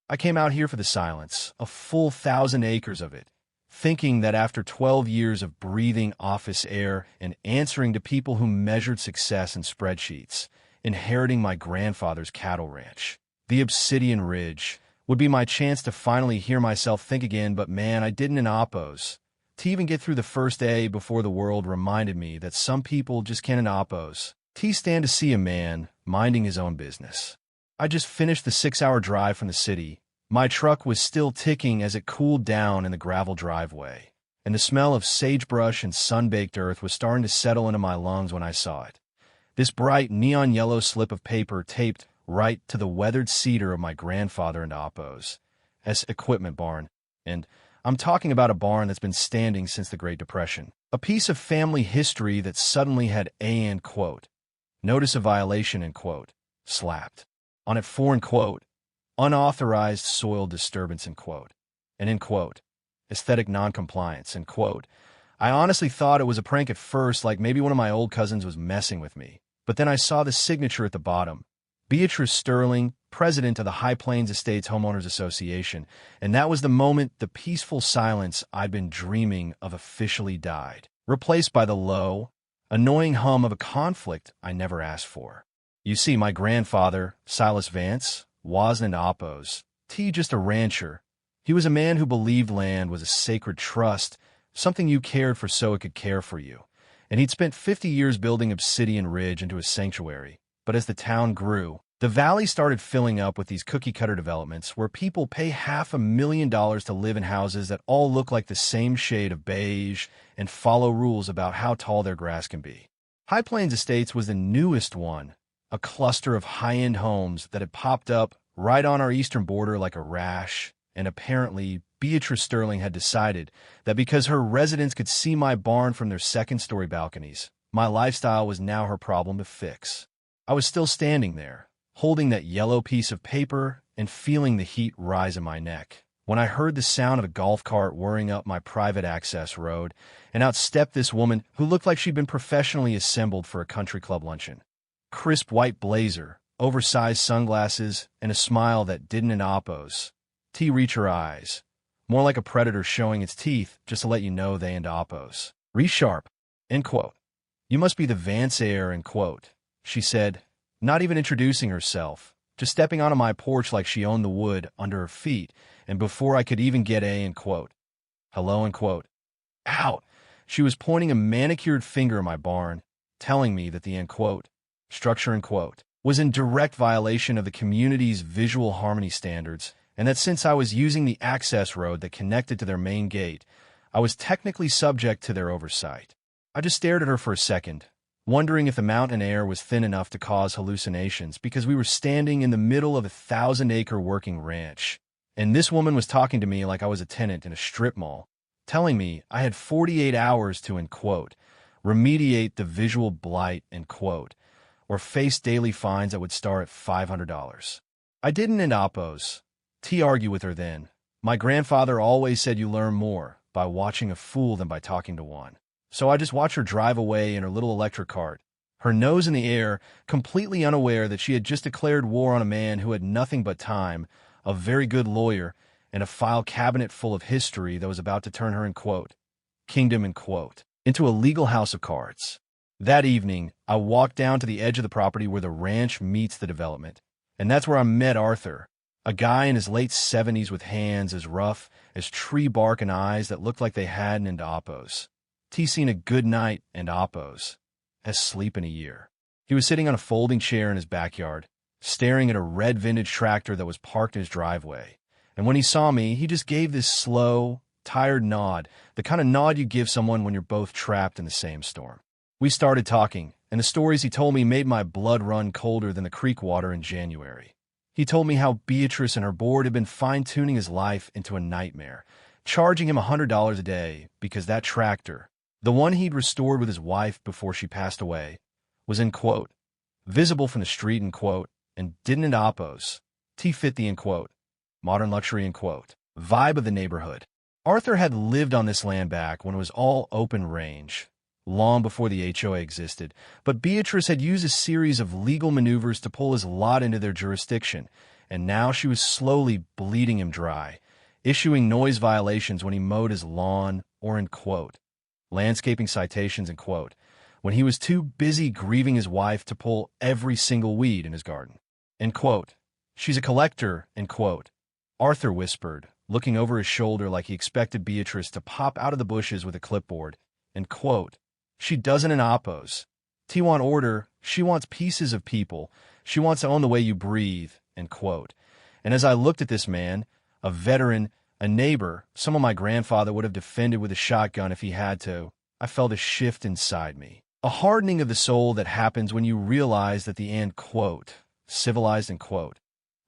I came out here for the silence, a full 1,000 acres of it, thinking that after 12 years of breathing office air and answering to people who measured success in spreadsheets, inheriting my grandfather's cattle ranch, the Obsidian Ridge, would be my chance to finally hear myself think again, but man, I didn't in Oppos. To even get through the first A before the world reminded me that some people just can't in Oppos. Stand to see a man minding his own business. I just finished the 6-hour drive from the city. My truck was still ticking as it cooled down in the gravel driveway, and the smell of sagebrush and sun-baked earth was starting to settle into my lungs when I saw it. This bright neon yellow slip of paper taped right to the weathered cedar of my grandfather and Oppos' equipment barn, and I'm talking about a barn that's been standing since the Great Depression. A piece of family history that suddenly had a quote, notice of violation and quote, slapped on it for quote, unauthorized soil disturbance and quote, and in quote, aesthetic noncompliance and quote. I honestly thought it was a prank at first, like maybe one of my old cousins was messing with me, but then I saw the signature at the bottom. Beatrice Sterling, president of the High Plains Estates Homeowners Association, and that was the moment the peaceful silence I'd been dreaming of officially died, replaced by the low, annoying hum of a conflict I never asked for. You see, my grandfather, Silas Vance, wasn't an Oppos. Just a rancher. He was a man who believed land was a sacred trust, something you cared for so it could care for you. And he'd spent 50 years building Obsidian Ridge into a sanctuary. But as the town grew, the valley started filling up with these cookie-cutter developments where people pay $500,000 to live in houses that all look like the same shade of beige and follow rules about how tall their grass can be. High Plains Estates was the newest one, a cluster of high-end homes that had popped up right on our eastern border like a rash, and apparently Beatrice Sterling had decided that because her residents could see my barn from their second-story balconies, my lifestyle was now her problem to fix. I was still standing there, holding that yellow piece of paper and feeling the heat rise in my neck, when I heard the sound of a golf cart whirring up my private access road, and out stepped this woman who looked like she'd been professionally assembled for a country club luncheon. Crisp white blazer, oversized sunglasses, and a smile that didn't in Oppos. Reach her eyes, more like a predator showing its teeth just to let you know they and Oppos. Resharp, end quote. You must be the Vance heir, end quote, she said, not even introducing herself, just stepping onto my porch like she owned the wood under her feet, and before I could even get end quote, hello, end quote, out, she was pointing a manicured finger at my barn, telling me that the end quote, structure end quote, was in direct violation of the community's visual harmony standards, and that since I was using the access road that connected to their main gate, I was technically subject to their oversight. I just stared at her for a second, wondering if the mountain air was thin enough to cause hallucinations because we were standing in the middle of a 1,000-acre working ranch, and this woman was talking to me like I was a tenant in a strip mall, telling me I had 48 hours to, end quote, remediate the visual blight, end quote, or face daily fines that would start at $500. I didn't in Oppos. Argue with her then. My grandfather always said you learn more by watching a fool than by talking to one. So I just watched her drive away in her little electric cart, her nose in the air, completely unaware that she had just declared war on a man who had nothing but time, a very good lawyer, and a file cabinet full of history that was about to turn her, end quote, kingdom, end quote, into a legal house of cards. That evening, I walked down to the edge of the property where the ranch meets the development, and that's where I met Arthur, a guy in his late 70s with hands as rough as tree bark and eyes that looked like they hadn't in Oppos. Seen a good night and Oppos, as sleep in a year. He was sitting on a folding chair in his backyard, staring at a red vintage tractor that was parked in his driveway. And when he saw me, he just gave this slow, tired nod, the kind of nod you give someone when you're both trapped in the same storm. We started talking, and the stories he told me made my blood run colder than the creek water in January. He told me how Beatrice and her board had been fine-tuning his life into a nightmare, charging him $100 a day because that tractor, the one he'd restored with his wife before she passed away, was, end quote, visible from the street, end quote, and didn't in Oppos. Fit the, end quote, modern luxury, end quote, vibe of the neighborhood. Arthur had lived on this land back when it was all open range, long before the HOA existed, but Beatrice had used a series of legal maneuvers to pull his lot into their jurisdiction, and now she was slowly bleeding him dry, issuing noise violations when he mowed his lawn, or in quote, landscaping citations in quote, when he was too busy grieving his wife to pull every single weed in his garden. End quote. She's a collector, end quote. Arthur whispered, looking over his shoulder like he expected Beatrice to pop out of the bushes with a clipboard. End quote. She doesn't in oppos. T want order, she wants pieces of people, she wants to own the way you breathe, end quote. And as I looked at this man, a veteran, a neighbor, someone my grandfather would have defended with a shotgun if he had to, I felt a shift inside me. A hardening of the soul that happens when you realize that the end quote, civilized end quote,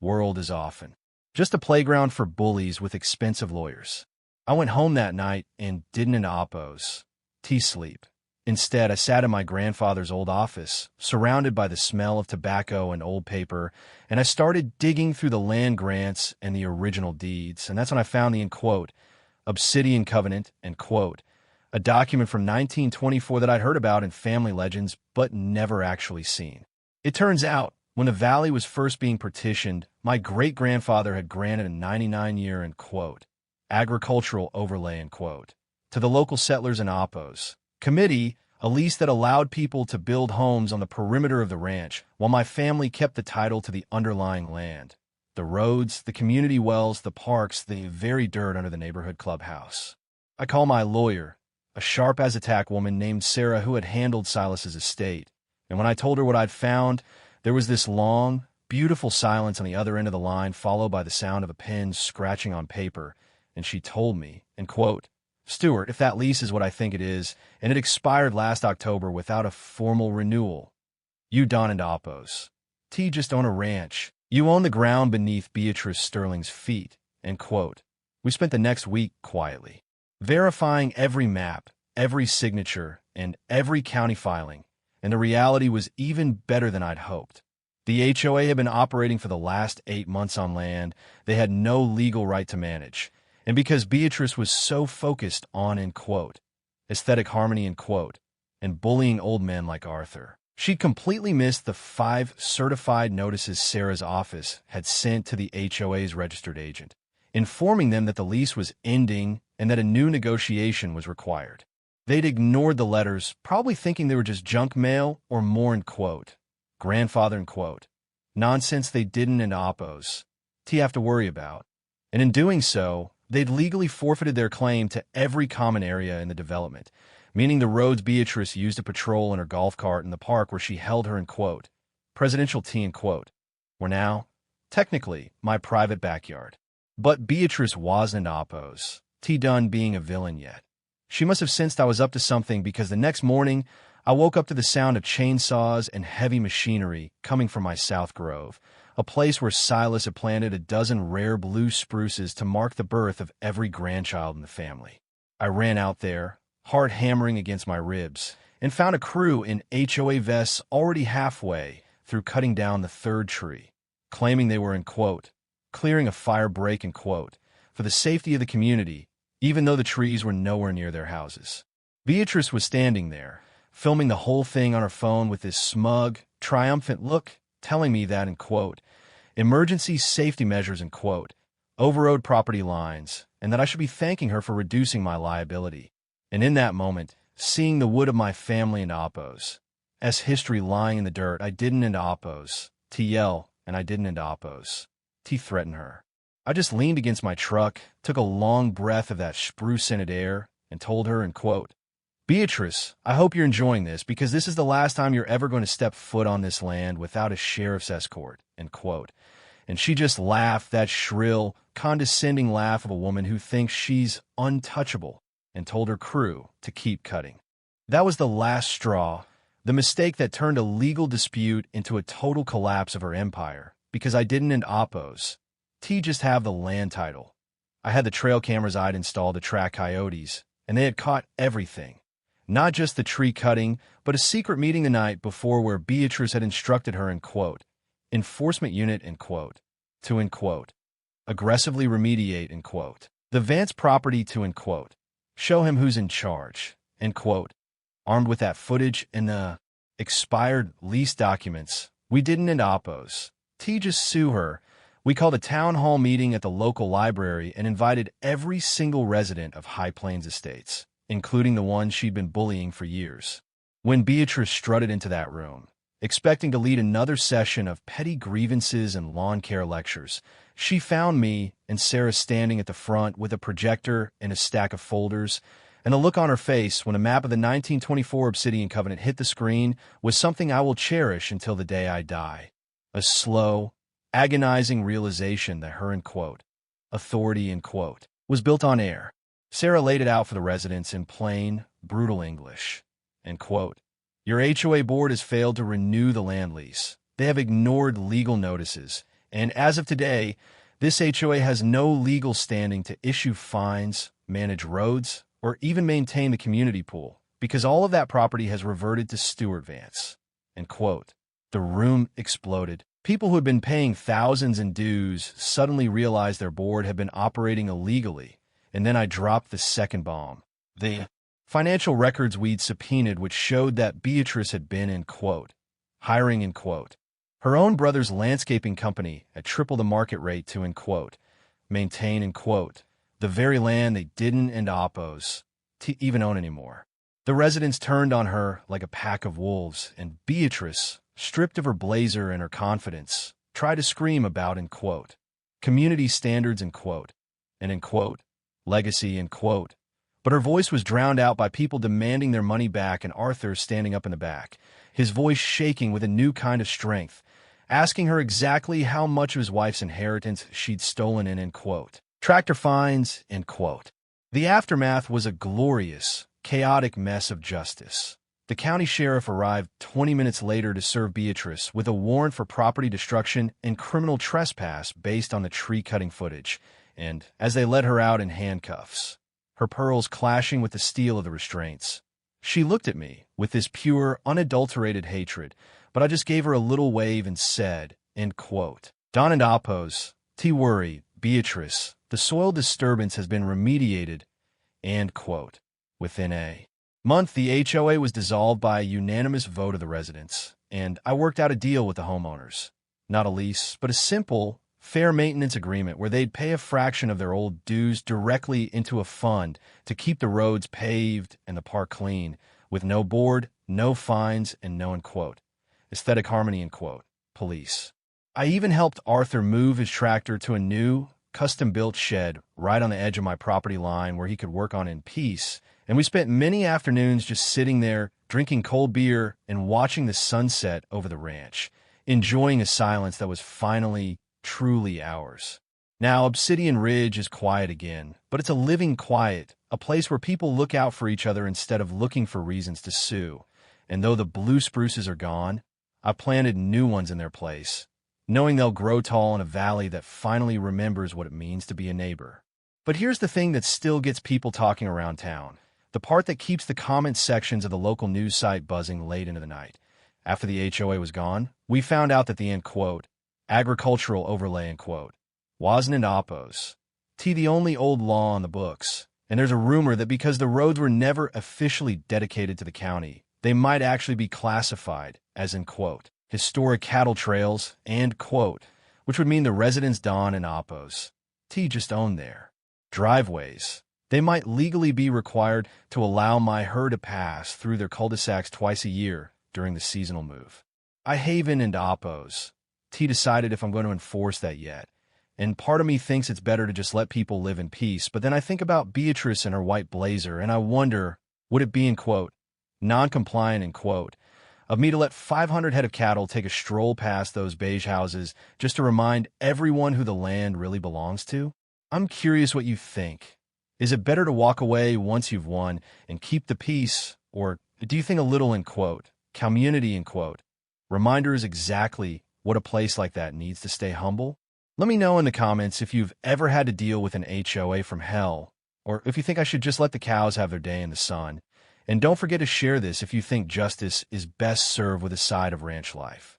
world is often just a playground for bullies with expensive lawyers. I went home that night and didn't in oppos. Sleep. Instead, I sat in my grandfather's old office, surrounded by the smell of tobacco and old paper, and I started digging through the land grants and the original deeds, and that's when I found the, end quote, Obsidian Covenant, end quote, a document from 1924 that I'd heard about in family legends, but never actually seen. It turns out, when the valley was first being partitioned, my great-grandfather had granted a 99-year, end quote, agricultural overlay, end quote, to the local settlers in oppos. Committee, a lease that allowed people to build homes on the perimeter of the ranch, while my family kept the title to the underlying land. The roads, the community wells, the parks, the very dirt under the neighborhood clubhouse. I call my lawyer, a sharp-as-a-tack woman named Sarah who had handled Silas's estate, and when I told her what I'd found, there was this long, beautiful silence on the other end of the line, followed by the sound of a pen scratching on paper, and she told me, end quote, Stuart, if that lease is what I think it is, and it expired last October without a formal renewal, you don and oppos. T just own a ranch. You own the ground beneath Beatrice Sterling's feet, end quote. We spent the next week quietly, verifying every map, every signature, and every county filing, and the reality was even better than I'd hoped. The HOA had been operating for the last 8 months on land they had no legal right to manage, and because Beatrice was so focused on, end quote, aesthetic harmony, end quote, and bullying old men like Arthur, she'd completely missed the 5 certified notices Sarah's office had sent to the HOA's registered agent, informing them that the lease was ending and that a new negotiation was required. They'd ignored the letters, probably thinking they were just junk mail or more, end quote, grandfather, end quote, nonsense they didn't in oppos have to worry about. And in doing so, they'd legally forfeited their claim to every common area in the development, meaning the roads Beatrice used to patrol in her golf cart in the park where she held her, end quote, presidential tea, end quote, were now, technically, my private backyard. But Beatrice wasn't oppos, done being a villain yet. She must have sensed I was up to something because the next morning, I woke up to the sound of chainsaws and heavy machinery coming from my South Grove, a place where Silas had planted a dozen rare blue spruces to mark the birth of every grandchild in the family. I ran out there, heart hammering against my ribs, and found a crew in HOA vests already halfway through cutting down the 3rd tree, claiming they were, end quote, clearing a fire break, end quote, for the safety of the community, even though the trees were nowhere near their houses. Beatrice was standing there, filming the whole thing on her phone with this smug, triumphant look, telling me that, end quote, emergency safety measures, end quote, overrode property lines, and that I should be thanking her for reducing my liability. And in that moment, seeing the wood of my family in oppos, as history lying in the dirt, I didn't end oppos, yell, and I didn't end oppos, threaten her. I just leaned against my truck, took a long breath of that spruce-scented air, and told her, end quote, Beatrice, I hope you're enjoying this because this is the last time you're ever going to step foot on this land without a sheriff's escort, end quote. And she just laughed, that shrill, condescending laugh of a woman who thinks she's untouchable, and told her crew to keep cutting. That was the last straw, the mistake that turned a legal dispute into a total collapse of her empire, because I didn't end oppos. Just have the land title. I had the trail cameras I'd installed to track coyotes, and they had caught everything. Not just the tree cutting, but a secret meeting the night before where Beatrice had instructed her, end quote, enforcement unit, end quote, to, end quote, aggressively remediate, end quote, the Vance property to, end quote, show him who's in charge, end quote. Armed with that footage and the expired lease documents, we didn't end oppos. Just sue her, We called a town hall meeting at the local library and invited every single resident of High Plains Estates, including the ones she'd been bullying for years. When Beatrice strutted into that room, expecting to lead another session of petty grievances and lawn care lectures, she found me and Sarah standing at the front with a projector and a stack of folders, and the look on her face when a map of the 1924 Obsidian Covenant hit the screen was something I will cherish until the day I die. A slow, agonizing realization that her, authority, was built on air. Sarah laid it out for the residents in plain, brutal English. Your HOA board has failed to renew the land lease. They have ignored legal notices, and as of today, this HOA has no legal standing to issue fines, manage roads, or even maintain the community pool, because all of that property has reverted to Stuart Vance. The room exploded. People who had been paying thousands in dues suddenly realized their board had been operating illegally, and then I dropped the second bomb. The financial records we'd subpoenaed, which showed that Beatrice had been, hiring, her own brother's landscaping company at triple the market rate to, maintain, the very land they didn't even own anymore. The residents turned on her like a pack of wolves, and Beatrice, stripped of her blazer and her confidence, tried to scream about, community standards, legacy, but her voice was drowned out by people demanding their money back and Arthur standing up in the back, his voice shaking with a new kind of strength, asking her exactly how much of his wife's inheritance she'd stolen in, tractor fines, The aftermath was a glorious, chaotic mess of justice. The county sheriff arrived 20 minutes later to serve Beatrice with a warrant for property destruction and criminal trespass based on the tree-cutting footage, and as they led her out in handcuffs, her pearls clashing with the steel of the restraints, she looked at me with this pure, unadulterated hatred, but I just gave her a little wave and said, Don and Appos, T. Worry, Beatrice, the soil disturbance has been remediated, and, within a month, the HOA was dissolved by a unanimous vote of the residents, and I worked out a deal with the homeowners. Not a lease, but a simple, fair maintenance agreement where they'd pay a fraction of their old dues directly into a fund to keep the roads paved and the park clean, with no board, no fines, and no, aesthetic harmony, police. I even helped Arthur move his tractor to a new, custom-built shed right on the edge of my property line where he could work on in peace, and we spent many afternoons just sitting there, drinking cold beer and watching the sunset over the ranch, enjoying a silence that was finally, truly ours. Now, Obsidian Ridge is quiet again, but it's a living quiet, a place where people look out for each other instead of looking for reasons to sue. And though the blue spruces are gone, I planted new ones in their place, knowing they'll grow tall in a valley that finally remembers what it means to be a neighbor. But here's the thing that still gets people talking around town. The part that keeps the comment sections of the local news site buzzing late into the night. After the HOA was gone, we found out that the, agricultural overlay, wasn't in Appos. The only old law on the books. And there's a rumor that because the roads were never officially dedicated to the county, they might actually be classified as, historic cattle trails, and, which would mean the residents Don and Appos just own their driveways. They might legally be required to allow my herd to pass through their cul-de-sacs twice a year during the seasonal move. I haven and Appos. Decided if I'm going to enforce that yet. And part of me thinks it's better to just let people live in peace, but then I think about Beatrice and her white blazer, and I wonder, would it be, non-compliant, of me to let 500 head of cattle take a stroll past those beige houses just to remind everyone who the land really belongs to? I'm curious what you think. Is it better to walk away once you've won and keep the peace, or do you think a little, community, reminder is exactly what a place like that needs to stay humble? Let me know in the comments if you've ever had to deal with an HOA from hell, or if you think I should just let the cows have their day in the sun. And don't forget to share this if you think justice is best served with a side of ranch life.